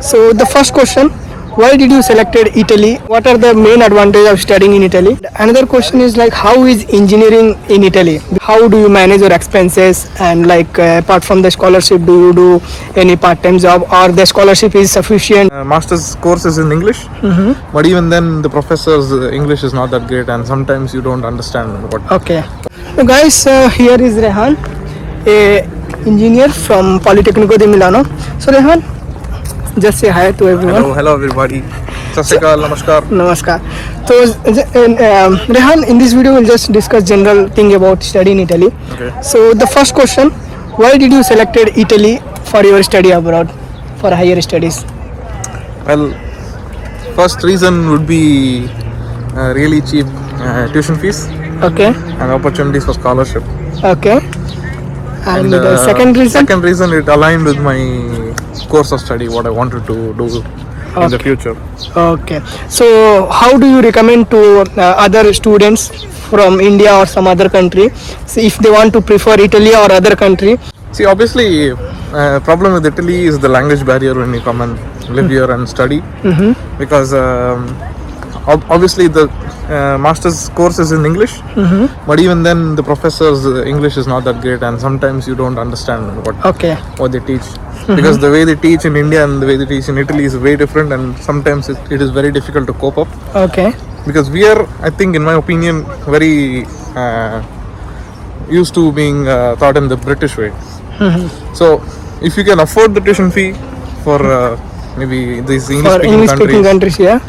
So the first question, why did you selected Italy? What are the main advantages of studying in Italy? Another question is like, how is engineering in Italy? How do you manage your expenses? And like apart from the scholarship, do you do any part-time job, or the scholarship is sufficient? Master's course is in English, but even then the professors' English is not that great, and sometimes you don't understand what. Okay. So guys, here is Rehan, a engineer from Politecnico di Milano. So Rehan, just say hi to everyone. Hello everybody. Sat Sri Akal, Namaskar. Namaskar. So Rehan, in this video we'll just discuss general thing about study in Italy. Okay. So the first question, why did you selected Italy for your study abroad, for higher studies? Well, first reason would be really cheap tuition fees Okay. and opportunities for scholarship. Okay. And the second reason? Second reason, it aligned with my course of study, what I wanted to do in the future. Okay. So how do you recommend to other students from India or some other country, so if they want to prefer Italy or other country? See, obviously, problem with Italy is the language barrier when you come and live here and study, because obviously the master's course is in English, but even then the professors' English is not that great, and sometimes you don't understand what they teach, because the way they teach in India and the way they teach in Italy is way different, and sometimes it is very difficult to cope up. Okay. Because we are, I think, in my opinion, very used to being taught in the British way. So, if you can afford the tuition fee for maybe these English-speaking countries, yeah.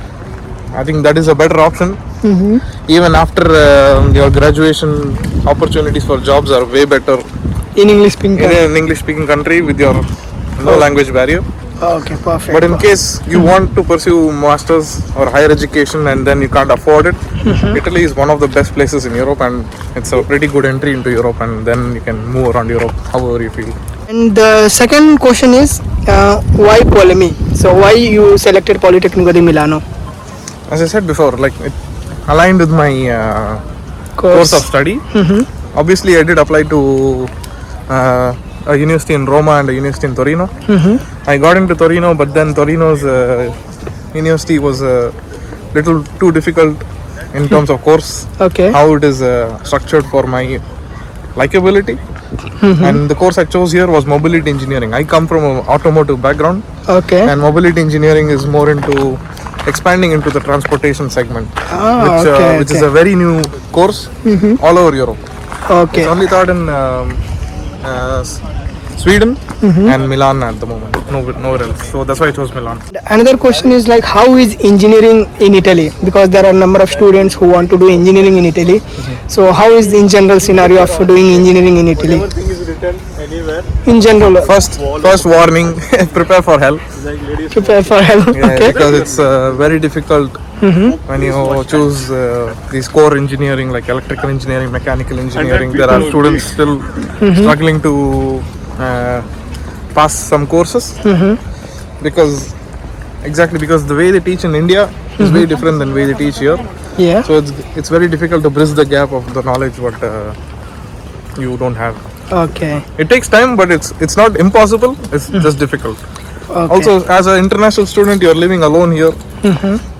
I think that is a better option. Even after your graduation, opportunities for jobs are way better In English-speaking in an English-speaking country with your no language barrier. Okay, perfect. But in case you want to pursue masters or higher education and then you can't afford it, Italy is one of the best places in Europe, and it's a pretty good entry into Europe, and then you can move around Europe however you feel. And the second question is, why Polemi? So why you selected Politecnico di Milano? As I said before, like it aligned with my course of study. Obviously, I did apply to a university in Roma and a university in Torino. I got into Torino, but then Torino's university was a little too difficult in terms of course, Okay. how it is structured for my likability. And the course I chose here was mobility engineering. I come from an automotive background, Okay. and mobility engineering is more into expanding into the transportation segment, which is a very new course all over Europe. Okay. It's only taught in Sweden and Milan at the moment, nowhere else. So that's why I chose Milan. Another question is like, how is engineering in Italy? Because there are a number of students who want to do engineering in Italy. So how is the in general scenario of doing engineering in Italy? Everything is written anywhere. In general, First warning: prepare for hell. prepare for hell. Okay. Because it's very difficult when you choose these core engineering like electrical engineering, mechanical engineering. There are students still struggling to pass some courses because the way they teach in India is way different than the way they teach here. Yeah. So it's very difficult to bridge the gap of the knowledge what you don't have. Okay. It takes time, but it's not impossible. It's just difficult. Okay. Also, as an international student, you're living alone here.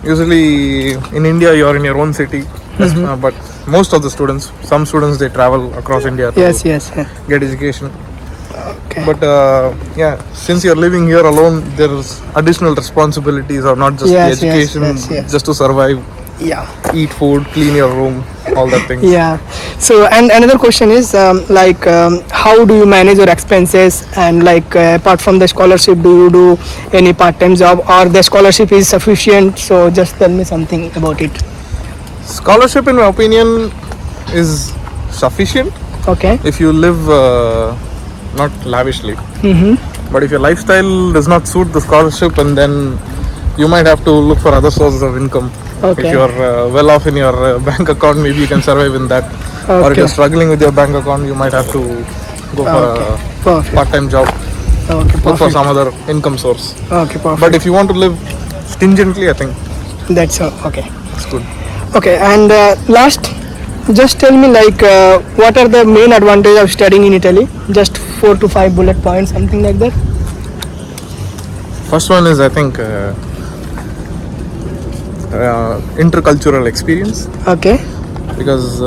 Usually, in India, you're in your own city. But most of the students, some students, they travel across India to Yes. get education. Okay. But since you're living here alone, there's additional responsibilities, or not just Yes, the education, yes. just to survive, Yeah. eat food, clean your room, all that things. Yeah. So, and another question is how do you manage your expenses, and like apart from the scholarship, do you do any part-time job, or the scholarship is sufficient? So just tell me something about it. Scholarship, in my opinion, is sufficient Okay. if you live not lavishly. But if your lifestyle does not suit the scholarship, and then you might have to look for other sources of income. Okay. If you're well off in your bank account, maybe you can survive in that. Or if Okay. you're struggling with your bank account, you might have to go for a Perfect. part-time job, Okay. look for Perfect. some other income source. Okay. Perfect. But if you want to live stingently, I think That's okay. it's good. Okay. And last, just tell me what are the main advantages of studying in Italy? Just 4 to 5 bullet points, something like that. First one is, I think, intercultural experience, Okay. because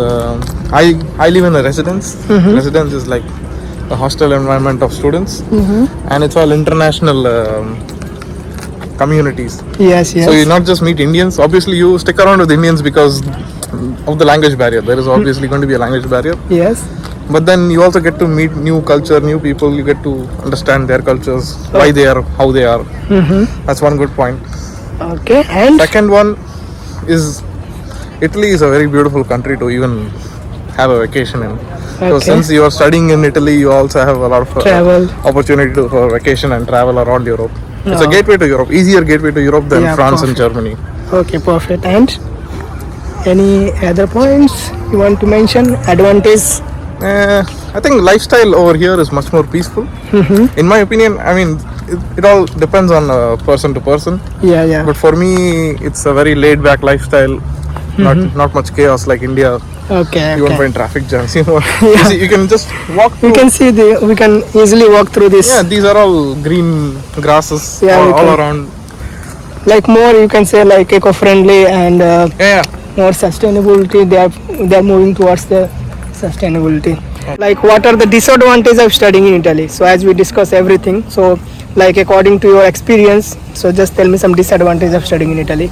I live in a residence. Residence is like a hostel environment of students, and it's all international communities. Yes, yes. So you not just meet Indians. Obviously, you stick around with Indians because of the language barrier. There is obviously going to be a language barrier. Yes. But then you also get to meet new culture, new people. You get to understand their cultures, why they are, how they are. That's one good point. Okay. And Second one is Italy is a very beautiful country to even have a vacation in. So Okay. since you are studying in Italy, you also have a lot of Travel. opportunity for vacation and travel around Europe. It's a Oh. gateway to Europe, easier gateway to Europe than Yeah, France and perfect. Germany. okay, perfect. And any other points you want to mention? Advantage? I think lifestyle over here is much more peaceful. In my opinion, I mean, it all depends on person to person. Yeah, yeah. But for me, it's a very laid back lifestyle. Not much chaos like India. Okay. You won't Okay. find traffic jams. You can just walk We through. can see we can easily walk through this. Yeah, these are all green grasses Yeah, we all can- around. Like more, you can say like eco-friendly and Yeah, more sustainability. They are moving towards the sustainability. Like what are the disadvantages of studying in Italy? So as we discuss everything, so like according to your experience, so just tell me some disadvantages of studying in Italy.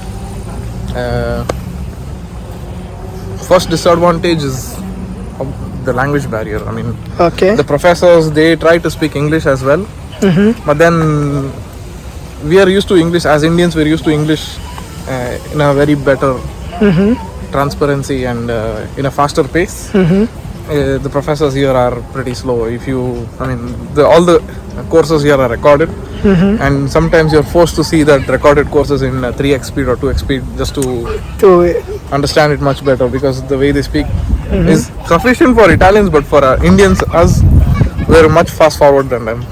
First disadvantage is the language barrier. I mean, Okay. the professors, they try to speak English as well, but then we are used to English as Indians. We're used to English in a very better transparency and in a faster pace. The professors here are pretty slow. All the courses here are recorded, and sometimes you're forced to see that recorded courses in 3x speed or 2x speed just to To understand it much better, because the way they speak is sufficient for Italians, but for Indians, us, we're much fast forward than them.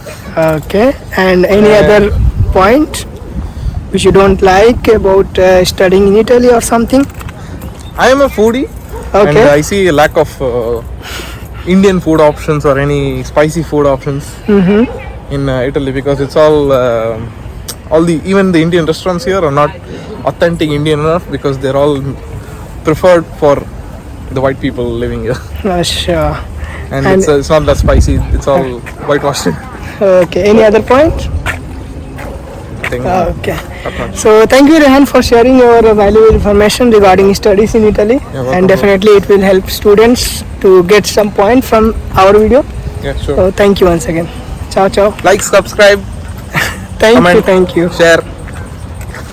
okay. And any other point which you don't like about studying in Italy or something? I am a foodie, and Okay. I see a lack of Indian food options or any spicy food options in Italy, because it's all the even the Indian restaurants here are not authentic Indian enough, because they're all preferred for the white people living here, Sure. and And- it's not that spicy. It's all whitewashed. Okay. Any other point? Thing. Okay. Not much. So thank you, Rehan, for sharing your valuable information regarding studies in Italy, welcome, and definitely it will help students to get some point from our video. Yeah, sure. So thank you once again. Ciao, ciao. Like, subscribe, Thank you, Comment. thank you. share.